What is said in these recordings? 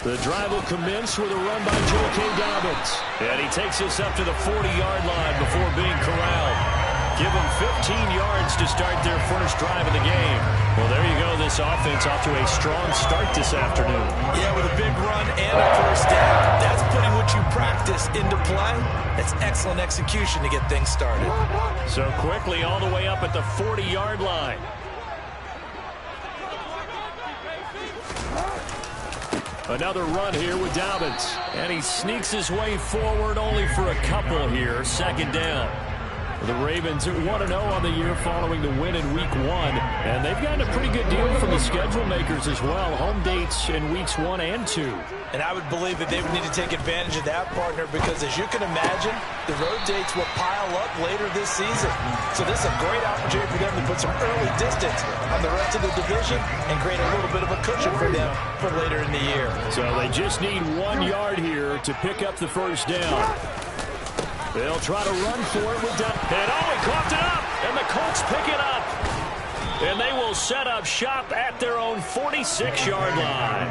The drive will commence with a run by J.K. Dobbins. And he takes us up to the 40-yard line before being corralled. Give them 15 yards to start their first drive of the game. Well, there you go. This offense off to a strong start this afternoon. Yeah, with a big run and a first down. That's putting what you practice into play. That's excellent execution to get things started. So quickly all the way up at the 40-yard line. Another run here with Dobbins. And he sneaks his way forward only for a couple here. Second down. The Ravens 1-0 on the year following the win in Week 1. And they've gotten a pretty good deal from the schedule makers as well. Home dates in Weeks 1 and 2. And I would believe that they would need to take advantage of that, partner, because as you can imagine, the road dates will pile up later this season. So this is a great opportunity for them to put some early distance on the rest of the division and create a little bit of a cushion for them for later in the year. So they just need 1 yard here to pick up the first down. They'll try to run for it with Dobbins. And he coughed it up, and the Colts pick it up. And they will set up shop at their own 46-yard line.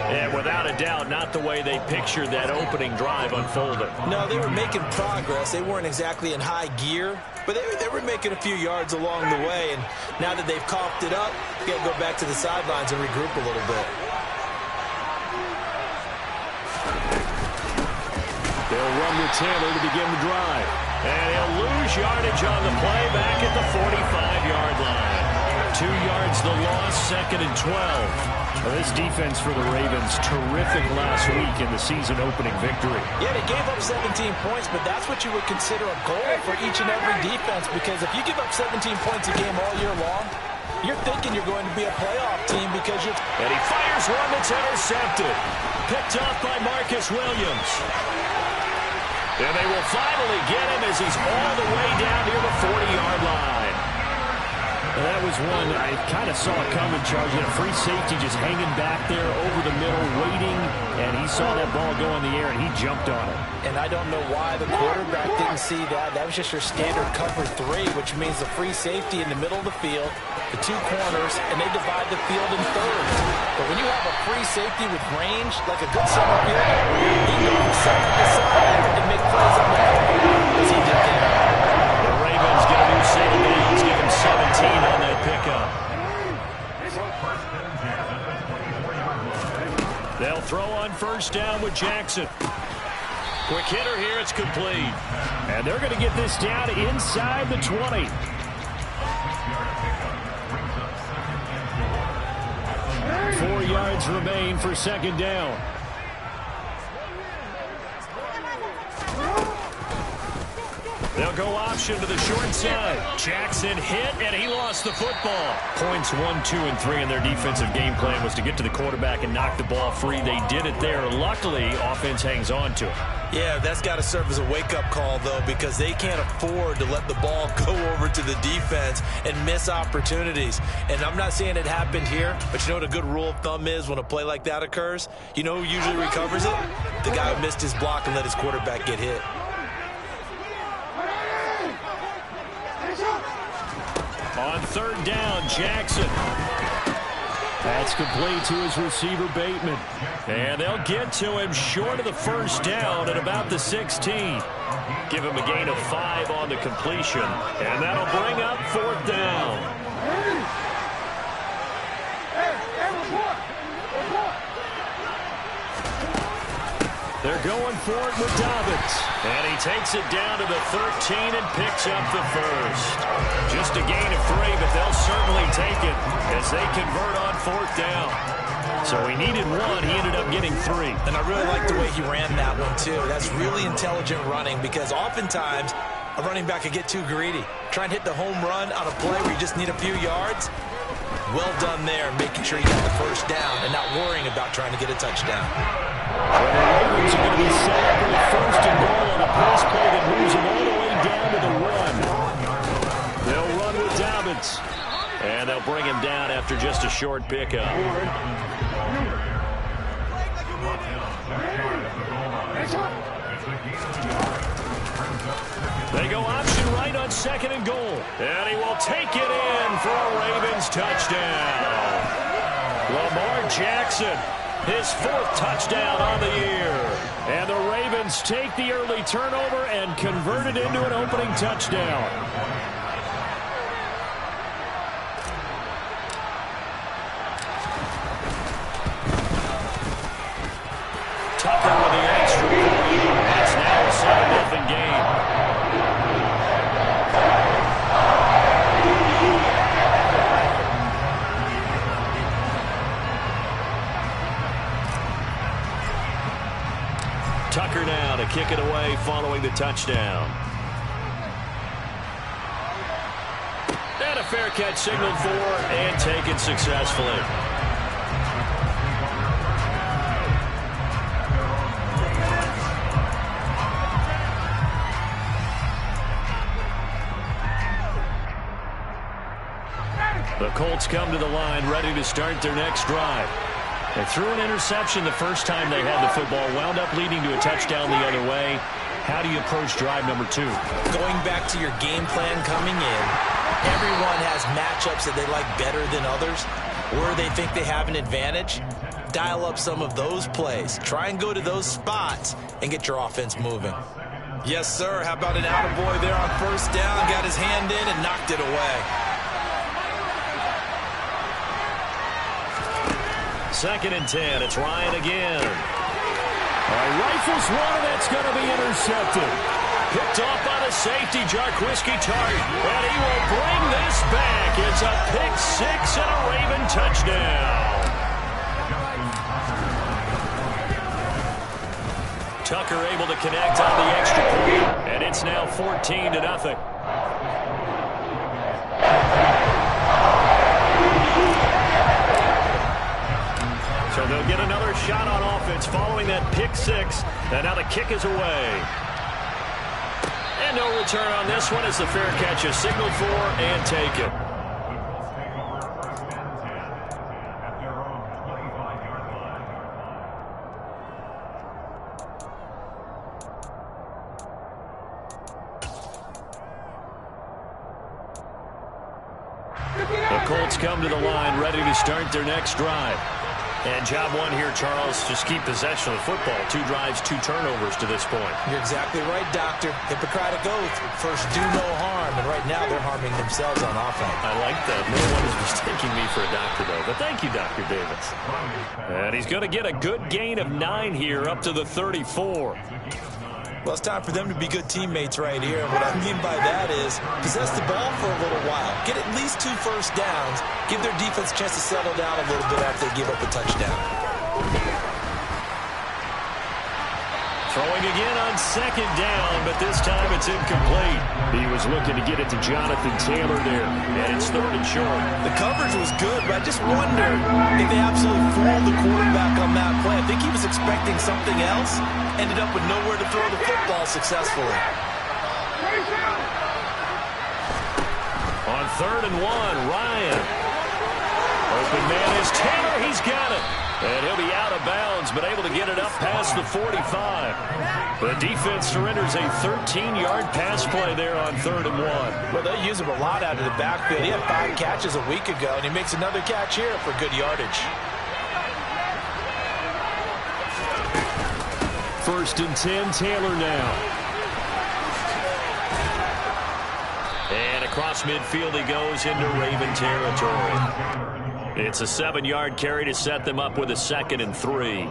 And without a doubt, not the way they pictured that opening drive unfolding. No, they were making progress. They weren't exactly in high gear, but they were making a few yards along the way. And now that they've coughed it up, you got to go back to the sidelines and regroup a little bit. They'll run with Taylor to begin the drive. And he'll lose yardage on the play back at the 45-yard line. 2 yards the loss, 2nd and 12. Well, this defense for the Ravens, terrific last week in the season-opening victory. Yeah, they gave up 17 points, but that's what you would consider a goal for each and every defense, because if you give up 17 points a game all year long, you're thinking you're going to be a playoff team because you're... And he fires one that's intercepted. Picked off by Marcus Williams. And they will finally get him as he's all the way down near the 40-yard line. And that was one I kind of saw coming, Charlie. A free safety just hanging back there over the middle, waiting, and he saw that ball go in the air, and he jumped on it. And I don't know why the quarterback didn't see that. That was just your standard cover 3, which means the free safety in the middle of the field, the 2 corners, and they divide the field in thirds. But when you have a free safety with range, like a good center fielder, he can go from side to side and make plays on the field, as he did there. The Ravens get a new set of downs, give him 17 on that pickup. They'll throw on first down with Jackson. Quick hitter here, it's complete. And they're going to get this down inside the 20. Four yards remain for second down. They'll go option to the short side. Jackson hit, and he lost the football. Points 1, 2, and 3 in their defensive game plan was to get to the quarterback and knock the ball free. They did it there. Luckily, offense hangs on to it. Yeah, that's got to serve as a wake-up call, though, because they can't afford to let the ball go over to the defense and miss opportunities. And I'm not saying it happened here, but you know what a good rule of thumb is when a play like that occurs? You know who usually recovers it? The guy who missed his block and let his quarterback get hit. On third down, Jackson. That's complete to his receiver, Bateman. And they'll get to him short of the first down at about the 16. Give him a gain of 5 on the completion. And that'll bring up fourth down. They're going for it with Dobbins. And he takes it down to the 13 and picks up the first. Just a gain of 3, but they'll certainly take it as they convert on fourth down. So he needed 1. He ended up getting 3. And I really like the way he ran that one, too. That's really intelligent running because oftentimes a running back could get too greedy. Try and hit the home run on a play where you just need a few yards. Well done there, making sure you got the first down and not worrying about trying to get a touchdown. Well, the Ravens are going to be set up for the first and goal on a pass play that moves them all the way down to the 1. They'll run with Dobbins. And they'll bring him down after just a short pickup. They go option right on on second and goal. And he will take it in for a Ravens touchdown. Lamar Jackson, his 4th touchdown on the year. And the Ravens take the early turnover and convert it into an opening touchdown. Tucker with the extra point. It's now a 7-0 game. Tucker now to kick it away following the touchdown. And a fair catch signaled for and taken successfully. The Colts come to the line ready to start their next drive. They threw an interception the first time they had the football, wound up leading to a touchdown the other way. How do you approach drive number 2? Going back to your game plan coming in, everyone has matchups that they like better than others, where they think they have an advantage. Dial up some of those plays. Try and go to those spots and get your offense moving. Yes, sir. How about an attaboy there on first down? Got his hand in and knocked it away. 2nd and 10. It's Ryan again. Rifles one, and that's going to be intercepted. Picked off by the safety, Jarquiski Tart. And he will bring this back. It's a pick 6 and a Raven touchdown. Tucker able to connect on the extra point. And it's now 14-0. So they'll get another shot on offense following that pick 6. And now the kick is away. And no return on this one as the fair catch is signaled for and taken. The Colts come to the line ready to start their next drive. And job 1 here, Charles, just keep possession of the football. 2 drives, 2 turnovers to this point. You're exactly right, Doctor. Hippocratic oath. First, do no harm. And right now, they're harming themselves on offense. I like that. No one is mistaking me for a doctor, though. But thank you, Dr. Davis. And he's going to get a good gain of 9 here up to the 34. Well, it's time for them to be good teammates right here. And what I mean by that is possess the ball for a little while. Get at least 2 first downs. Give their defense a chance to settle down a little bit after they give up a touchdown. Throwing again on 2nd down, but this time it's incomplete. He was looking to get it to Jonathan Taylor there, and it's 3rd and short. The coverage was good, but I just wonder if they absolutely fooled the quarterback on that play. I think he was expecting something else, ended up with nowhere to throw the football successfully. On 3rd and 1, Ryan. Open man is Taylor. He's got it. And he'll be out of bounds, but able to get it up past the 45. The defense surrenders a 13-yard pass play there on 3rd and 1. Well, they use him a lot out of the backfield. He had 5 catches a week ago, and he makes another catch here for good yardage. 1st and 10, Taylor now. And across midfield he goes into Raven territory. It's a 7-yard carry to set them up with a 2nd and 3.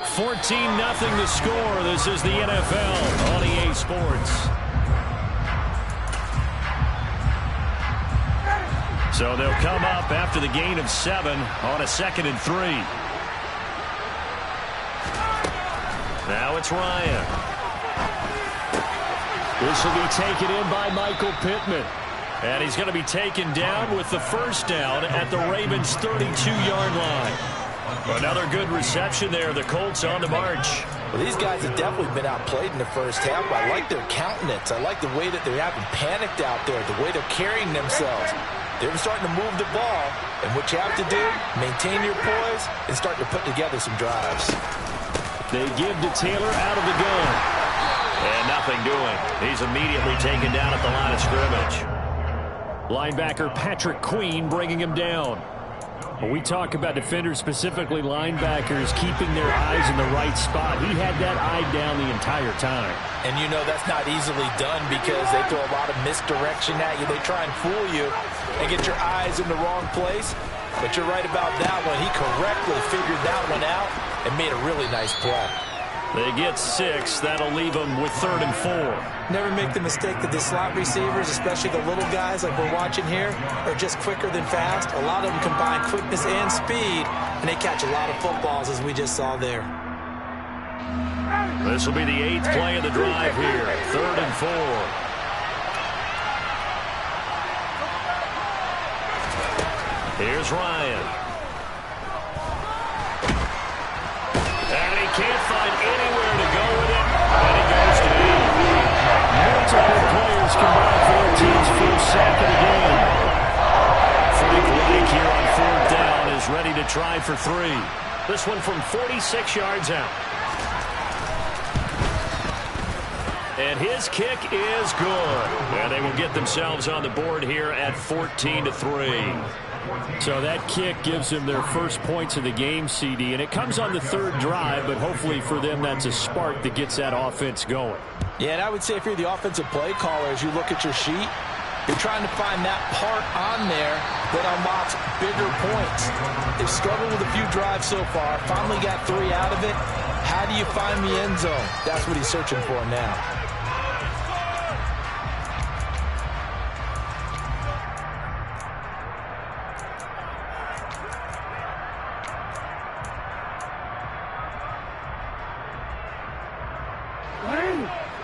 $14-0 the score. This is the NFL on EA Sports. So they'll come up after the gain of 7 on a 2nd and 3. Now it's Ryan. This will be taken in by Michael Pittman. And he's going to be taken down with the first down at the Ravens' 32-yard line. Another good reception there. The Colts on the march. Well, these guys have definitely been outplayed in the first half. I like their countenance. I like the way that they're having panicked out there, the way they're carrying themselves. They're starting to move the ball, and what you have to do, maintain your poise and start to put together some drives. They give to Taylor out of the gun. And nothing doing. He's immediately taken down at the line of scrimmage. Linebacker Patrick Queen bringing him down. When we talk about defenders, specifically linebackers, keeping their eyes in the right spot, he had that eye down the entire time. And you know that's not easily done because they throw a lot of misdirection at you. They try and fool you and get your eyes in the wrong place. But you're right about that one. He correctly figured that one out and made a really nice play. They get 6. That'll leave them with 3rd and 4. Never make the mistake that the slot receivers, especially the little guys like we're watching here, are just quicker than fast. A lot of them combine quickness and speed, and they catch a lot of footballs, as we just saw there. This will be the 8th play of the drive here. 3rd and 4. Here's Ryan. And he can't find anywhere to go with it. And he goes to me. Multiple players combined for their team's first sack of the game. Frank Reich here on 4th down is ready to try for 3. This one from 46 yards out. And his kick is good. And they will get themselves on the board here at 14-3. So that kick gives them their first points of the game, CD, and it comes on the 3rd drive, but hopefully for them that's a spark that gets that offense going. Yeah, and I would say if you're the offensive play caller, as you look at your sheet, you're trying to find that part on there that unlocks bigger points. They've struggled with a few drives so far, finally got 3 out of it. How do you find the end zone? That's what he's searching for now.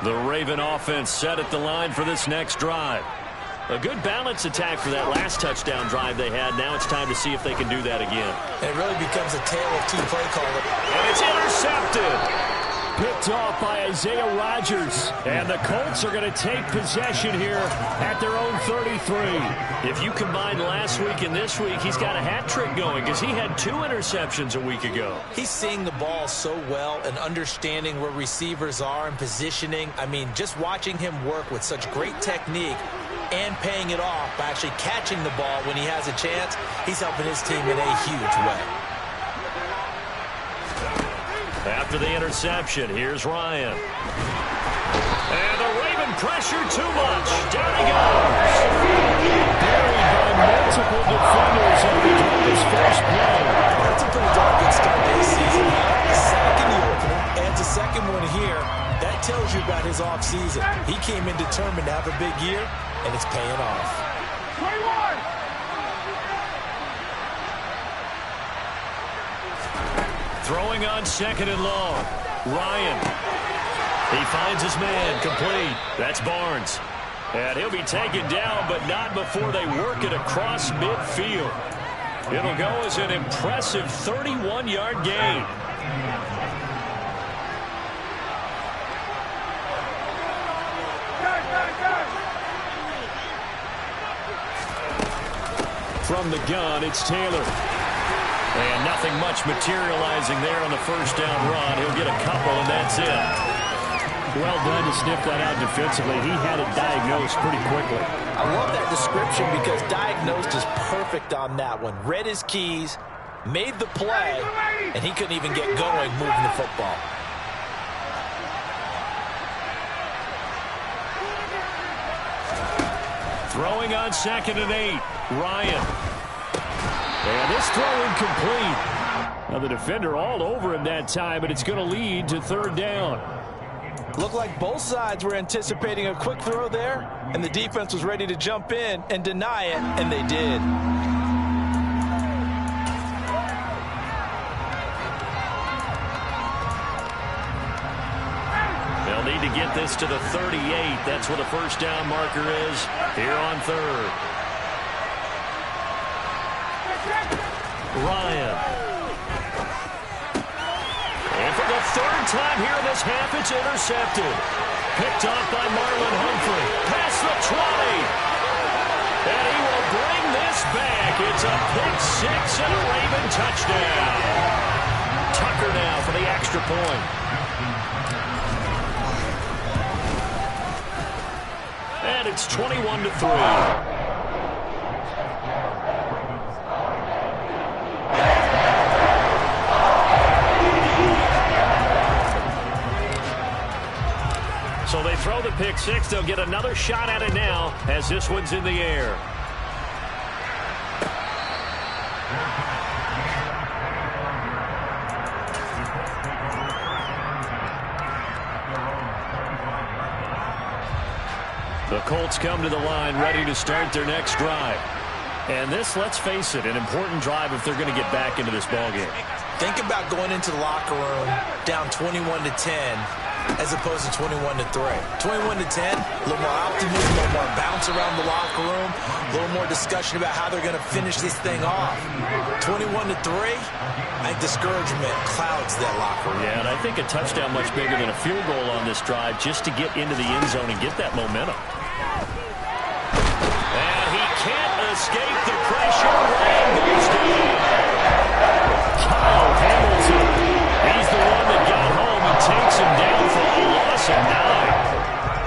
The Raven offense set at the line for this next drive. A good balance attack for that last touchdown drive they had. Now it's time to see if they can do that again. It really becomes a tale of 2 play callers. And it's intercepted. Picked off by Isaiah Rodgers. And the Colts are going to take possession here at their own 33. If you combine last week and this week, he's got a hat trick going because he had 2 interceptions a week ago. He's seeing the ball so well and understanding where receivers are and positioning. I mean, just watching him work with such great technique and paying it off by actually catching the ball when he has a chance, he's helping his team in a huge way. After the interception, here's Ryan. And the Raven pressure too much. Down he goes. Buried by multiple defenders on the drive's first play. That's a pretty darn good start to this season. Sack in the opener, adds a second one here. That tells you about his offseason. He came in determined to have a big year, and it's paying off. 21! Throwing on 2nd and long. Ryan. He finds his man. Complete. That's Barnes. And he'll be taken down, but not before they work it across midfield. It'll go as an impressive 31-yard gain. From the gun, it's Taylor. And nothing much materializing there on the first down run. He'll get a couple, and that's it. Well done to sniff that out defensively. He had it diagnosed pretty quickly. I love that description because diagnosed is perfect on that one. Read his keys, made the play, and he couldn't even get going moving the football. Throwing on 2nd and 8. Ryan. And this throw incomplete. Now the defender all over him that time, but it's going to lead to 3rd down. Looked like both sides were anticipating a quick throw there, and the defense was ready to jump in and deny it, and they did. They'll need to get this to the 38. That's where the first down marker is here on 3rd. Ryan. And for the 3rd time here in this half, it's intercepted. Picked off by Marlon Humphrey. Past the 20. And he will bring this touchdown. Tucker now for the extra point. And it's 21-3. So they throw the pick six. They'll get another shot at it now as this one's in the air. The Colts come to the line ready to start their next drive. And this, let's face it, an important drive if they're going to get back into this ballgame. Think about going into the locker room down 21-10 as opposed to 21-3. 21-10, a little more optimism, a little more bounce around the locker room, a little more discussion about how they're going to finish this thing off. 21-3, I think discouragement clouds that locker room. Yeah, and I think a touchdown much bigger than a field goal on this drive just to get into the end zone and get that momentum. And he can't escape the pressure. Ryan goes down. Kyle Hamilton. He's the one that got home and takes him down for a loss of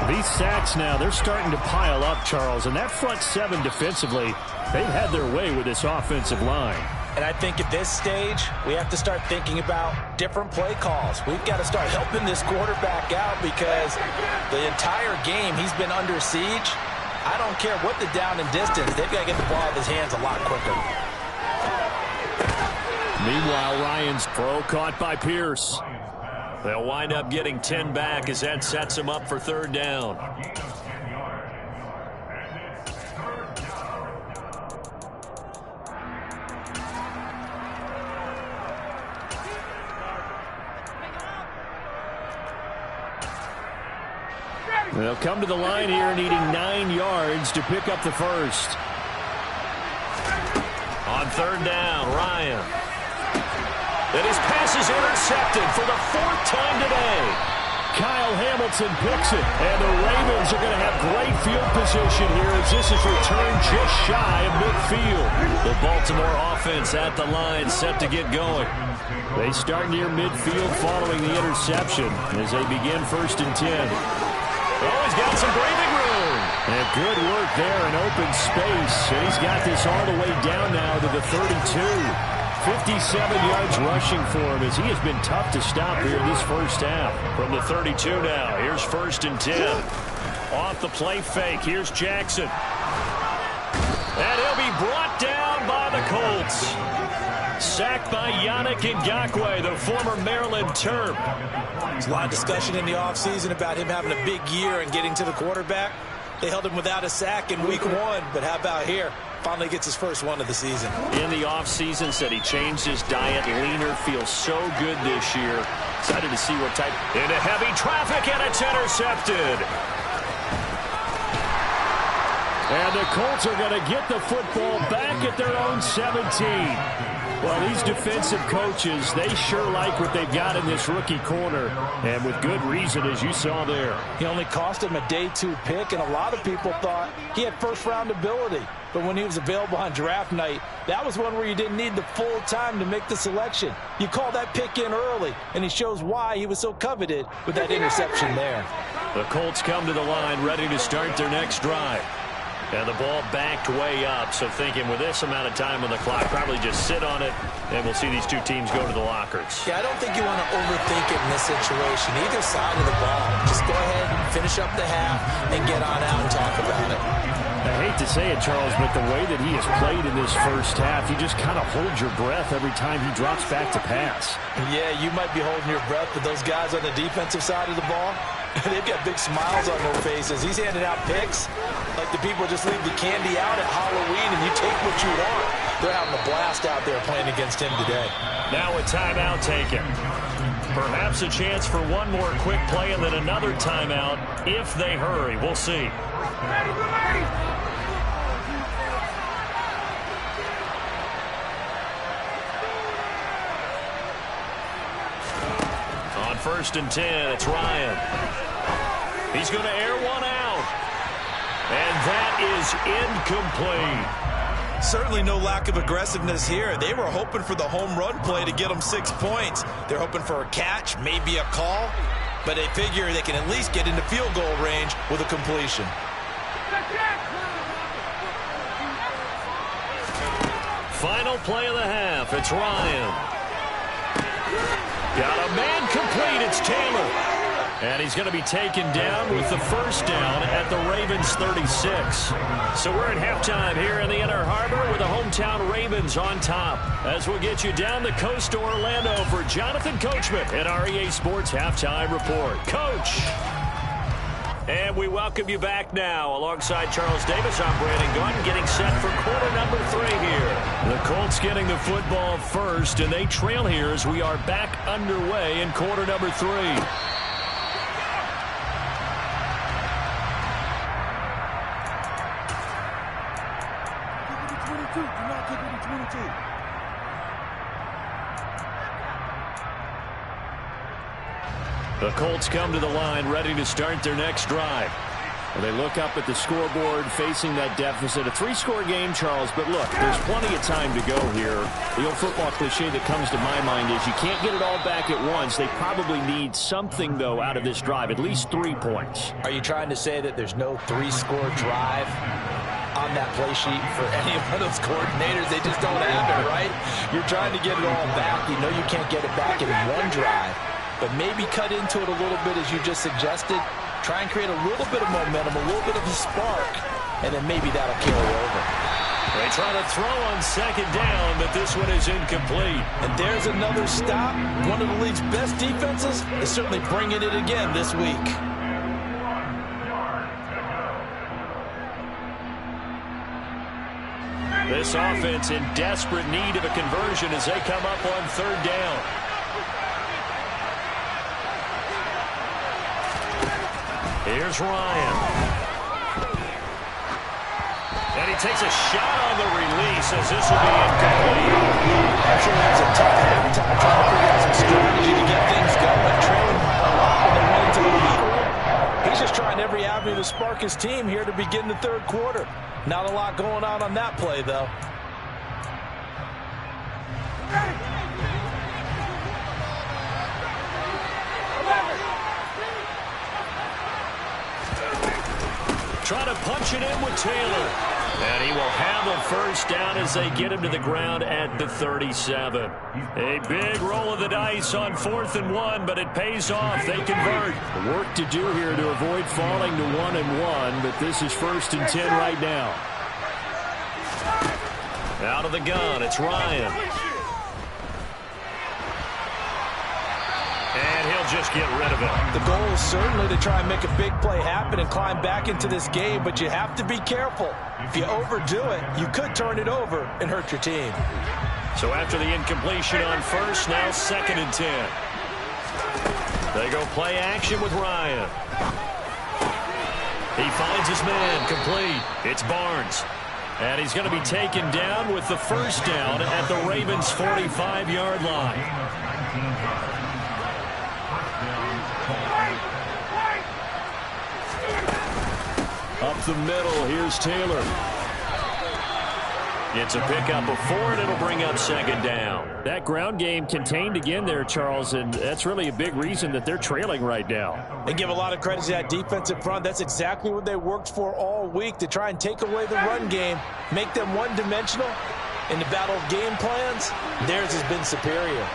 9. These sacks now, they're starting to pile up, Charles. And that front seven defensively, they've had their way with this offensive line. And I think at this stage, we have to start thinking about different play calls. We've got to start helping this quarterback out because the entire game he's been under siege. I don't care what the down and distance. They've got to get the ball out of his hands a lot quicker. Meanwhile, Ryan's throw caught by Pierce. They'll wind up getting 10 back as that sets him up for third down. They'll come to the line here needing 9 yards to pick up the first. On third down, Ryan. And his pass is intercepted for the 4th time today. Kyle Hamilton picks it, and the Ravens are going to have great field position here as this is returned just shy of midfield. The Baltimore offense at the line set to get going. They start near midfield following the interception as they begin 1st and 10. Oh, he's got some breathing room. And good work there in open space. And he's got this all the way down now to the 32. 57 yards rushing for him as he has been tough to stop here this first half. From the 32 now, here's 1st and 10. Off the play fake, here's Jackson. And he'll be brought down by the Colts. Sacked by Yannick Ngakoue, the former Maryland Terp. There's a lot of discussion in the offseason about him having a big year and getting to the quarterback. They held him without a sack in week 1, but how about here? Finally gets his first one of the season. In the offseason, said he changed his diet, leaner, feels so good this year. Excited to see what type. Into heavy traffic, and it's intercepted. And the Colts are going to get the football back at their own 17. Well, these defensive coaches, they sure like what they've got in this rookie corner, and with good reason, as you saw there. He only cost him a day 2 pick, and a lot of people thought he had first-round ability. But when he was available on draft night, that was one where you didn't need the full time to make the selection. You call that pick in early, and he shows why he was so coveted with that interception there. The Colts come to the line ready to start their next drive. And the ball backed way up, so thinking with this amount of time on the clock, probably just sit on it, and we'll see these two teams go to the lockers. Yeah, I don't think you want to overthink it in this situation. Either side of the ball. Just go ahead and finish up the half and get on out and talk about it. I hate to say it, Charles, but the way that he has played in this first half, you just kind of hold your breath every time he drops back to pass. Yeah, you might be holding your breath, but those guys on the defensive side of the ball, they've got big smiles on their faces. He's handing out picks like the people just leave the candy out at Halloween and you take what you want. They're having a blast out there playing against him today. Now a timeout taken. Perhaps a chance for one more quick play and then another timeout if they hurry. We'll see. On 1st and 10, it's Ryan. He's going to air one out. And that is incomplete. Certainly no lack of aggressiveness here. They were hoping for the home run play to get them 6 points. They're hoping for a catch, maybe a call, but they figure they can at least get into field goal range with a completion. Final play of the half. It's Ryan. Got a man complete. It's Taylor. And he's going to be taken down with the first down at the Ravens 36. So we're at halftime here in the Inner Harbor with the hometown Ravens on top. As we'll get you down the coast to Orlando for Jonathan Coachman at our EA Sports Halftime Report. Coach! And we welcome you back now. Alongside Charles Davis, I'm Brandon Gunn, getting set for quarter number 3 here. The Colts getting the football first, and they trail here as we are back underway in quarter number 3. The Colts come to the line ready to start their next drive. Well, they look up at the scoreboard facing that deficit. A 3-score game, Charles, but look, there's plenty of time to go here. The old football cliche that comes to my mind is you can't get it all back at once. They probably need something, though, out of this drive, at least 3 points. Are you trying to say that there's no 3-score drive on that play sheet for any of those coordinators? They just don't have it, right? You're trying to get it all back. You know you can't get it back in one drive. But maybe cut into it a little bit as you just suggested. Try and create a little bit of momentum, a little bit of a spark, and then maybe that'll carry over. They try to throw on second down, but this one is incomplete. And there's another stop. One of the league's best defenses is certainly bringing it again this week. This offense in desperate need of a conversion as they come up on third down. Here's Ryan. And he takes a shot on the release as this will be incomplete. I'm sure that's a tough every time trying to figure out some strategy to get things going. Trailing by a lot when they went into the lead. He's just trying every avenue to spark his team here to begin the third quarter. Not a lot going on that play, though. Trying to punch it in with Taylor. And he will have a first down as they get him to the ground at the 37. A big roll of the dice on 4th and 1, but it pays off. They convert. Work to do here to avoid falling to 1-1, but this is 1st and 10 right now. Out of the gun, it's Ryan. And he'll just get rid of it. The goal is certainly to try and make a big play happen and climb back into this game, but you have to be careful. If you overdo it, you could turn it over and hurt your team. So after the incompletion on first, now 2nd and 10. They go play action with Ryan. He finds his man complete. It's Barnes. And he's going to be taken down with the first down at the Ravens' 45-yard line. Up the middle, here's Taylor. It's a pickup of 4, and it'll bring up 2nd down. That ground game contained again there, Charles, and that's really a big reason that they're trailing right now. They give a lot of credit to that defensive front. That's exactly what they worked for all week, to try and take away the run game, make them one-dimensional. In the battle of game plans, theirs has been superior.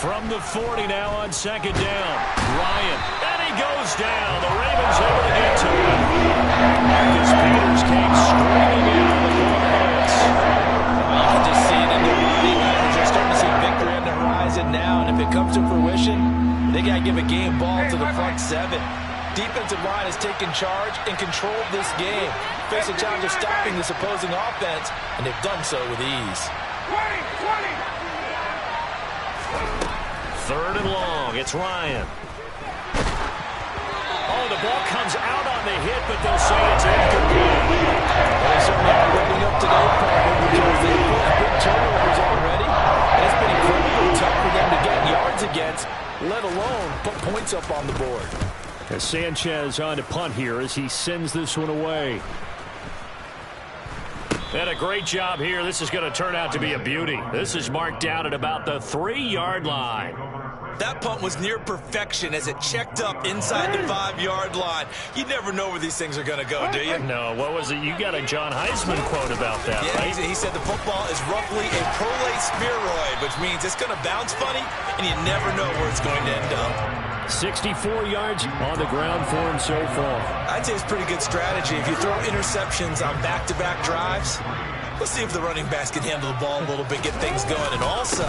From the 40 now on 2nd down. Ryan. And he goes down. The Ravens able to get to him. Marcus Peters came screaming in on the corner hits. You can just see it in their body language. They're starting to see victory on the horizon now. And if it comes to fruition, they got to give a game ball to the front 7. Defensive line has taken charge and controlled this game. Face a challenge of stopping this opposing offense, and they've done so with ease. 20. 3rd and long. It's Ryan. Oh, the ball comes out on the hit, but they'll say it's incomplete. They certainly are living up to their problem because they've put big turnovers already. And it's been incredibly tough for them to get yards against, let alone put points up on the board. As Sanchez on to punt here as he sends this one away. And a great job here. This is going to turn out to be a beauty. This is marked out at about the 3-yard line. That punt was near perfection as it checked up inside the 5-yard line. You never know where these things are going to go, do you? No, what was it? You got a John Heisman quote about that, right? He said the football is roughly a prolate spheroid, which means it's going to bounce funny, and you never know where it's going to end up. 64 yards on the ground for him so far. I'd say it's pretty good strategy. If you throw interceptions on back-to-back drives, let's see if the running backs can handle the ball a little bit, get things going, and also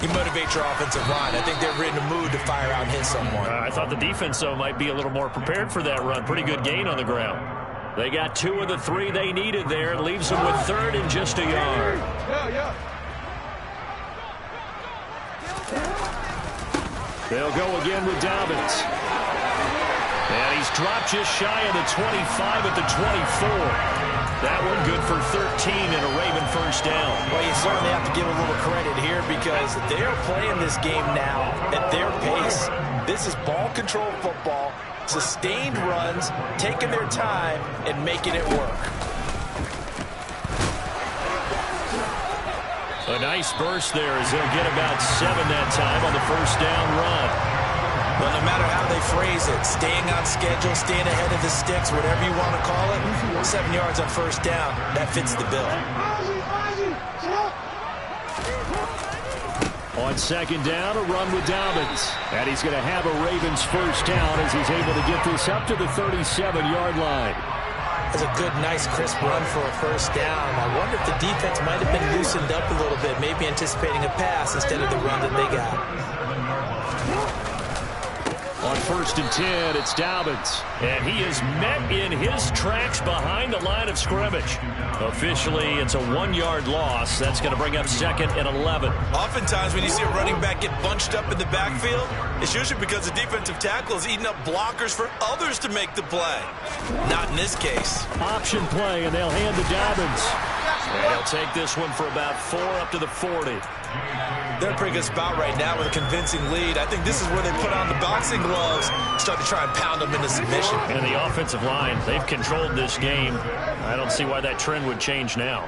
you motivate your offensive line. I think they're in the mood to fire out and hit someone. I thought the defense, though, might be a little more prepared for that run. Pretty good gain on the ground. They got 2 of the 3 they needed there. It leaves them with 3rd and just a yard. They'll go again with Dobbins. And he's dropped just shy of the 25 at the 24. That one good for 13 and a Raven first down. Well, you certainly have to give a little credit here because they're playing this game now at their pace. This is ball control football, sustained runs, taking their time and making it work. A nice burst there as they'll get about 7 that time on the first down run. Well, no matter how they phrase it, staying on schedule, staying ahead of the sticks, whatever you want to call it, 7 yards on first down, that fits the bill. On second down, a run with Dobbins. And he's going to have a Ravens first down as he's able to get this up to the 37-yard line. That's a good, nice, crisp run for a first down. I wonder if the defense might have been loosened up a little bit, maybe anticipating a pass instead of the run that they got. On 1st and 10, it's Dobbins. And he is met in his tracks behind the line of scrimmage. Officially, it's a 1-yard loss. That's going to bring up 2nd and 11. Oftentimes, when you see a running back get bunched up in the backfield, it's usually because the defensive tackle is eating up blockers for others to make the play. Not in this case. Option play, and they'll hand to Dobbins. And he'll take this one for about 4 up to the 40. They're in a pretty good spot right now with a convincing lead. I think this is where they put on the boxing gloves, start to try and pound them into submission. And the offensive line, they've controlled this game. I don't see why that trend would change now.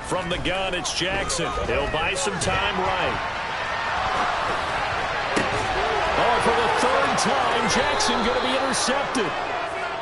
From the gun, it's Jackson. He'll buy some time right. Oh, for the 3rd time, Jackson going to be intercepted.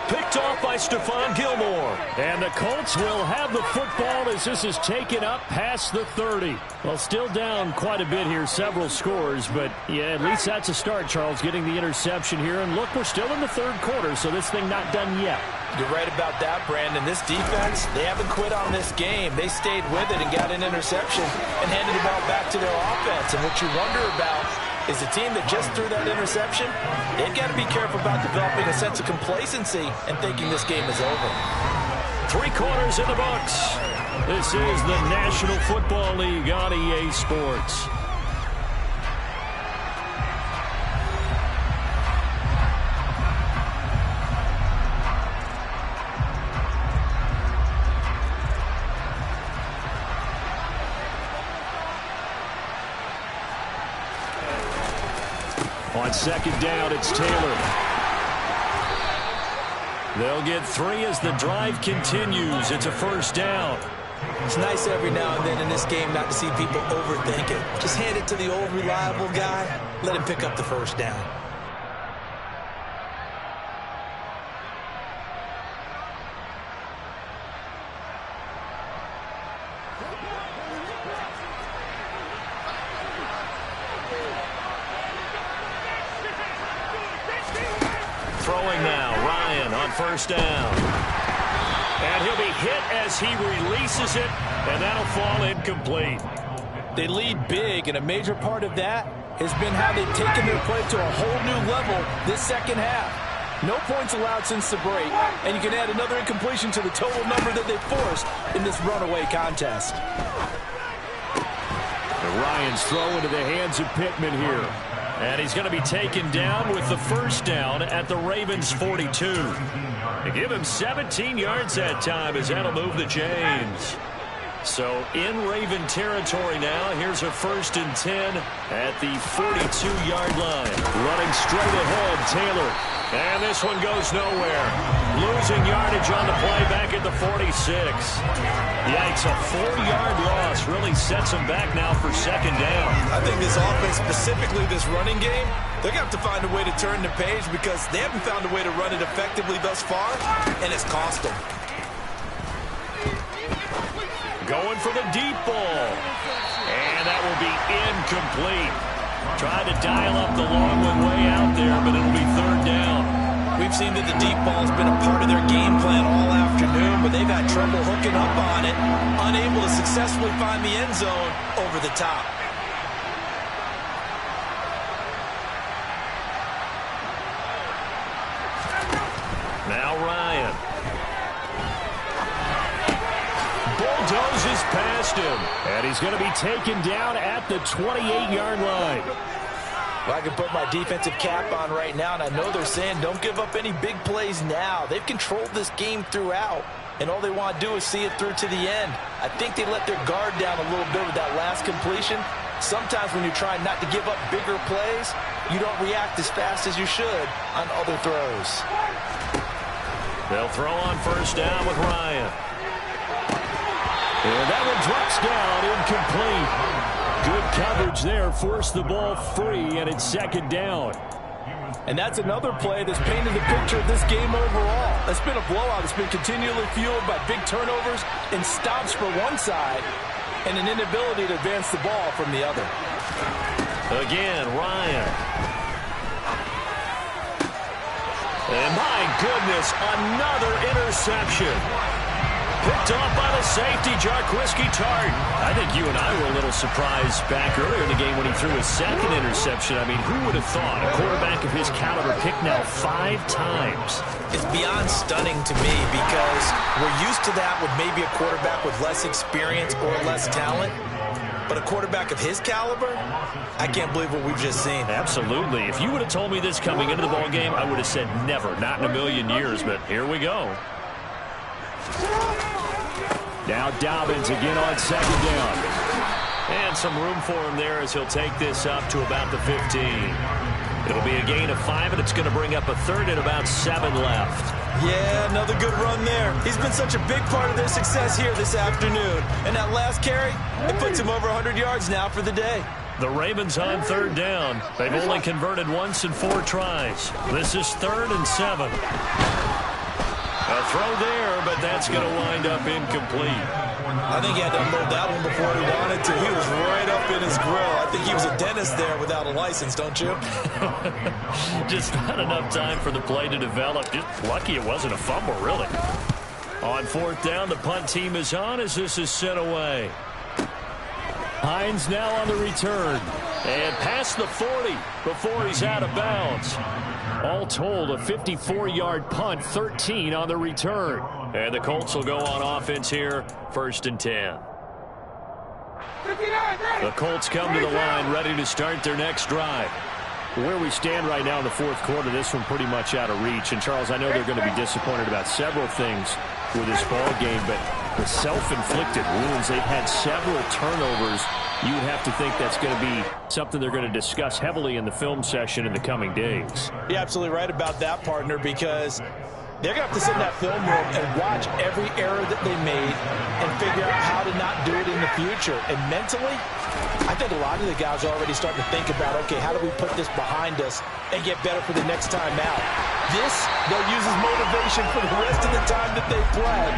Picked off by Stephon Gilmore. And the Colts will have the football as this is taken up past the 30. Well, still down quite a bit here, several scores. But, yeah, at least that's a start, Charles, getting the interception here. And, look, we're still in the 3rd quarter, so this thing not done yet. You're right about that, Brandon. This defense, they haven't quit on this game. They stayed with it and got an interception and handed the ball back to their offense. And what you wonder about is the team that just threw that interception, they've got to be careful about developing a sense of complacency and thinking this game is over. 3 quarters in the books. This is the National Football League on EA Sports. On second down, it's Taylor. They'll get 3 as the drive continues. It's a first down. It's nice every now and then in this game not to see people overthink it. Just hand it to the old reliable guy. Let him pick up the first down. Throwing now, Ryan on first down. And he'll be hit as he releases it, and that'll fall incomplete. They lead big, and a major part of that has been how they've taken their play to a whole new level this second half. No points allowed since the break, and you can add another incompletion to the total number that they forced in this runaway contest. And Ryan's throw into the hands of Pittman here. And he's going to be taken down with the first down at the Ravens' 42. They give him 17 yards that time as that'll move the chains. So in Raven territory now. Here's a 1st and 10 at the 42-yard line. Running straight ahead, Taylor. And this one goes nowhere. Losing yardage on the play back at the 46. Yikes, a 4-yard loss really sets him back now for 2nd down. I think this offense, specifically this running game, they're going to have to find a way to turn the page because they haven't found a way to run it effectively thus far, and it's cost them. Going for the deep ball. And that will be incomplete. Tried to dial up the long one way out there, but it'll be 3rd down. We've seen that the deep ball has been a part of their game plan all afternoon, but they've had trouble hooking up on it, unable to successfully find the end zone over the top. Now Ryan. Bulldozes past him. And he's going to be taken down at the 28-yard line. Well, I can put my defensive cap on right now, and I know they're saying don't give up any big plays now. They've controlled this game throughout, and all they want to do is see it through to the end. I think they let their guard down a little bit with that last completion. Sometimes when you're trying not to give up bigger plays, you don't react as fast as you should on other throws. They'll throw on 1st down with Ryan. And that one drops down, incomplete. Good coverage there, forced the ball free, and it's 2nd down. And that's another play that's painted the picture of this game overall. It's been a blowout. It's been continually fueled by big turnovers and stops for one side and an inability to advance the ball from the other. Again, Ryan. And my goodness, another interception. Picked off by the safety, Jarquiski Tart. I think you and I were a little surprised back earlier in the game when he threw his 2nd interception. I mean, who would have thought a quarterback of his caliber picked now 5 times? It's beyond stunning to me because we're used to that with maybe a quarterback with less experience or less talent. But a quarterback of his caliber, I can't believe what we've just seen. Absolutely. If you would have told me this coming into the ball game, I would have said never, not in a million years. But here we go. Now Dobbins again on 2nd down. And some room for him there as he'll take this up to about the 15. It'll be a gain of 5, and it's going to bring up a 3rd and about 7 left. Yeah, another good run there. He's been such a big part of their success here this afternoon. And that last carry, it puts him over 100 yards now for the day. The Ravens on 3rd down. They've only converted once in 4 tries. This is 3rd and 7. A throw there, but that's going to wind up incomplete. I think he had to unload that one before he wanted to. He was right up in his grill. I think he was a dentist there without a license, don't you? Just not enough time for the play to develop. Just lucky it wasn't a fumble, really. On 4th down, the punt team is on as this is sent away. Hines now on the return. And past the 40 before he's out of bounds. All told, a 54-yard punt, 13 on the return. And the Colts will go on offense here, 1st and 10. The Colts come to the line, ready to start their next drive. Where we stand right now in the 4th quarter, this one pretty much out of reach. And, Charles, I know they're going to be disappointed about several things with this ball game, but the self-inflicted wounds, they've had several turnovers. You would have to think that's going to be something they're going to discuss heavily in the film session in the coming days. You're absolutely right about that, partner, because they're going to have to sit in that film room and watch every error that they made and figure out how to not do it in the future. And mentally, I think a lot of the guys are already starting to think about, okay, how do we put this behind us and get better for the next time out? This, they'll use as motivation for the rest of the time that they play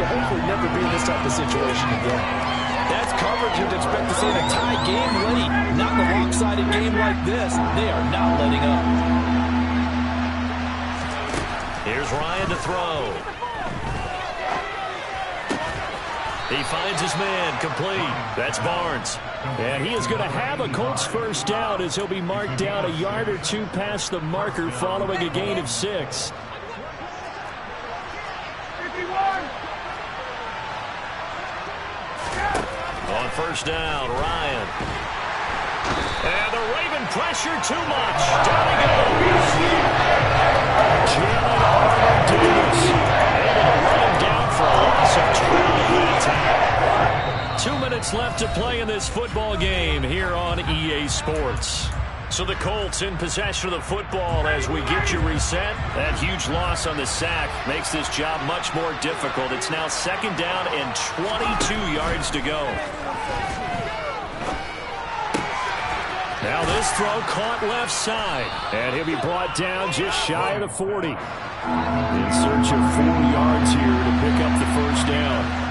to hopefully never be in this type of situation again. That's coverage you'd expect to see in a tie game late. Not in a lopsided game like this. They are not letting up. Here's Ryan to throw. He finds his man, complete. That's Barnes. And he is going to have a Colts 1st down as he'll be marked down a yard or 2 past the marker following a gain of 6. On 1st down, Ryan. And the Raven pressure too much. Down he goes. Jalen Armour-Davis able to run him down for a loss of 12 that time. minutes left to play in this football game here on EA Sports. So the Colts in possession of the football as we get you reset. That huge loss on the sack makes this job much more difficult. It's now second down and 22 yards to go. Now this throw caught left side. And he'll be brought down just shy of the 40. In search of 4 yards here to pick up the first down.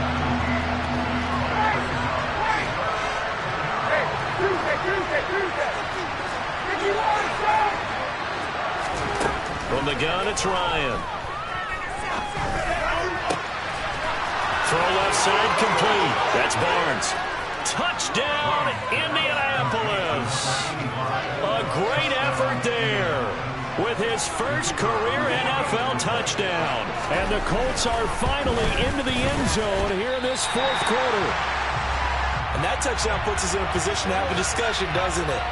From the gun, it's Ryan. Throw left side complete. That's Barnes. Touchdown, Indianapolis. A great effort there with his first career NFL touchdown. And the Colts are finally into the end zone here in this fourth quarter. And that touchdown puts us in a position to have a discussion, doesn't it?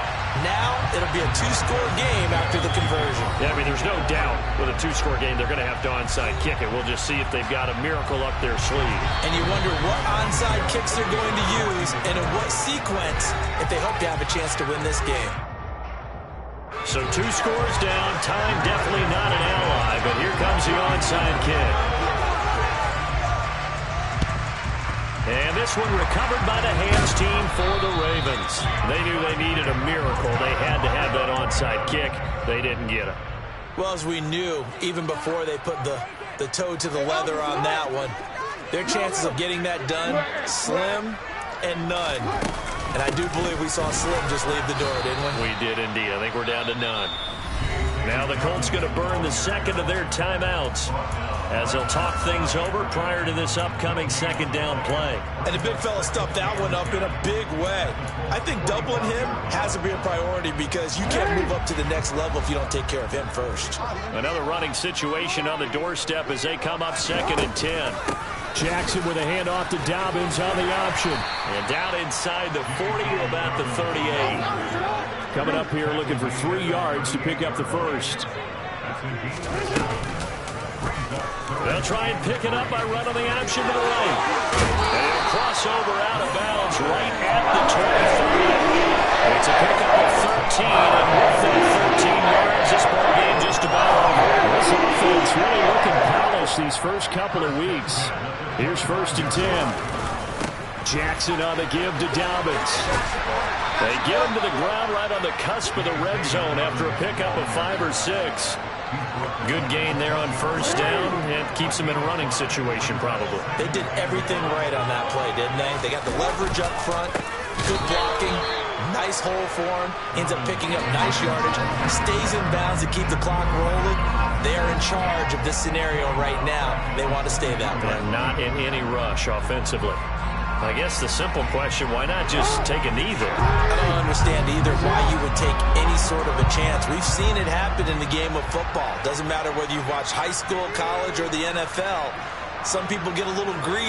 Now it'll be a two-score game after the conversion. Yeah, I mean, there's no doubt with a two-score game they're going to have to onside kick it. We'll just see if they've got a miracle up their sleeve. And you wonder what onside kicks they're going to use and in what sequence if they hope to have a chance to win this game. So 2 scores down. Time definitely not an ally, but here comes the onside kick. And this one recovered by the hands team for the Ravens. They knew they needed a miracle. They had to have that onside kick. They didn't get it. Well, as we knew, even before they put the toe to the leather on that one, their chances of getting that done, slim and none. And I do believe we saw Slim just leave the door, didn't we? We did indeed. I think we're down to none. Now the Colts going to burn the second of their timeouts as they'll talk things over prior to this upcoming second down play. And the big fella stuffed that one up in a big way. I think doubling him has to be a priority because you can't move up to the next level if you don't take care of him first. Another running situation on the doorstep as they come up second and 10. Jackson with a handoff to Dobbins on the option. And down inside the 40 to about the 38. Coming up here looking for 3 yards to pick up the first. They'll try and pick it up by running the option to the right. And it'll cross over out of bounds right at the 23. It's a pickup of 13, and with that 13 yards, this ball game just about over. This offense really looking polished these first couple of weeks. Here's first and 10. Jackson on the give to Dobbins. They get him to the ground right on the cusp of the red zone after a pickup of 5 or 6. Good gain there on first down, and keeps them in a running situation probably. They did everything right on that play, didn't they? They got the leverage up front, good blocking, nice hole for him, ends up picking up nice yardage, stays in bounds to keep the clock rolling. They're in charge of this scenario right now. They want to stay that way. And not in any rush offensively. I guess the simple question, why not just take a knee there? I don't understand either why you would take any sort of a chance. We've seen it happen in the game of football. Doesn't matter whether you've watched high school, college, or the NFL. Some people get a little greedy.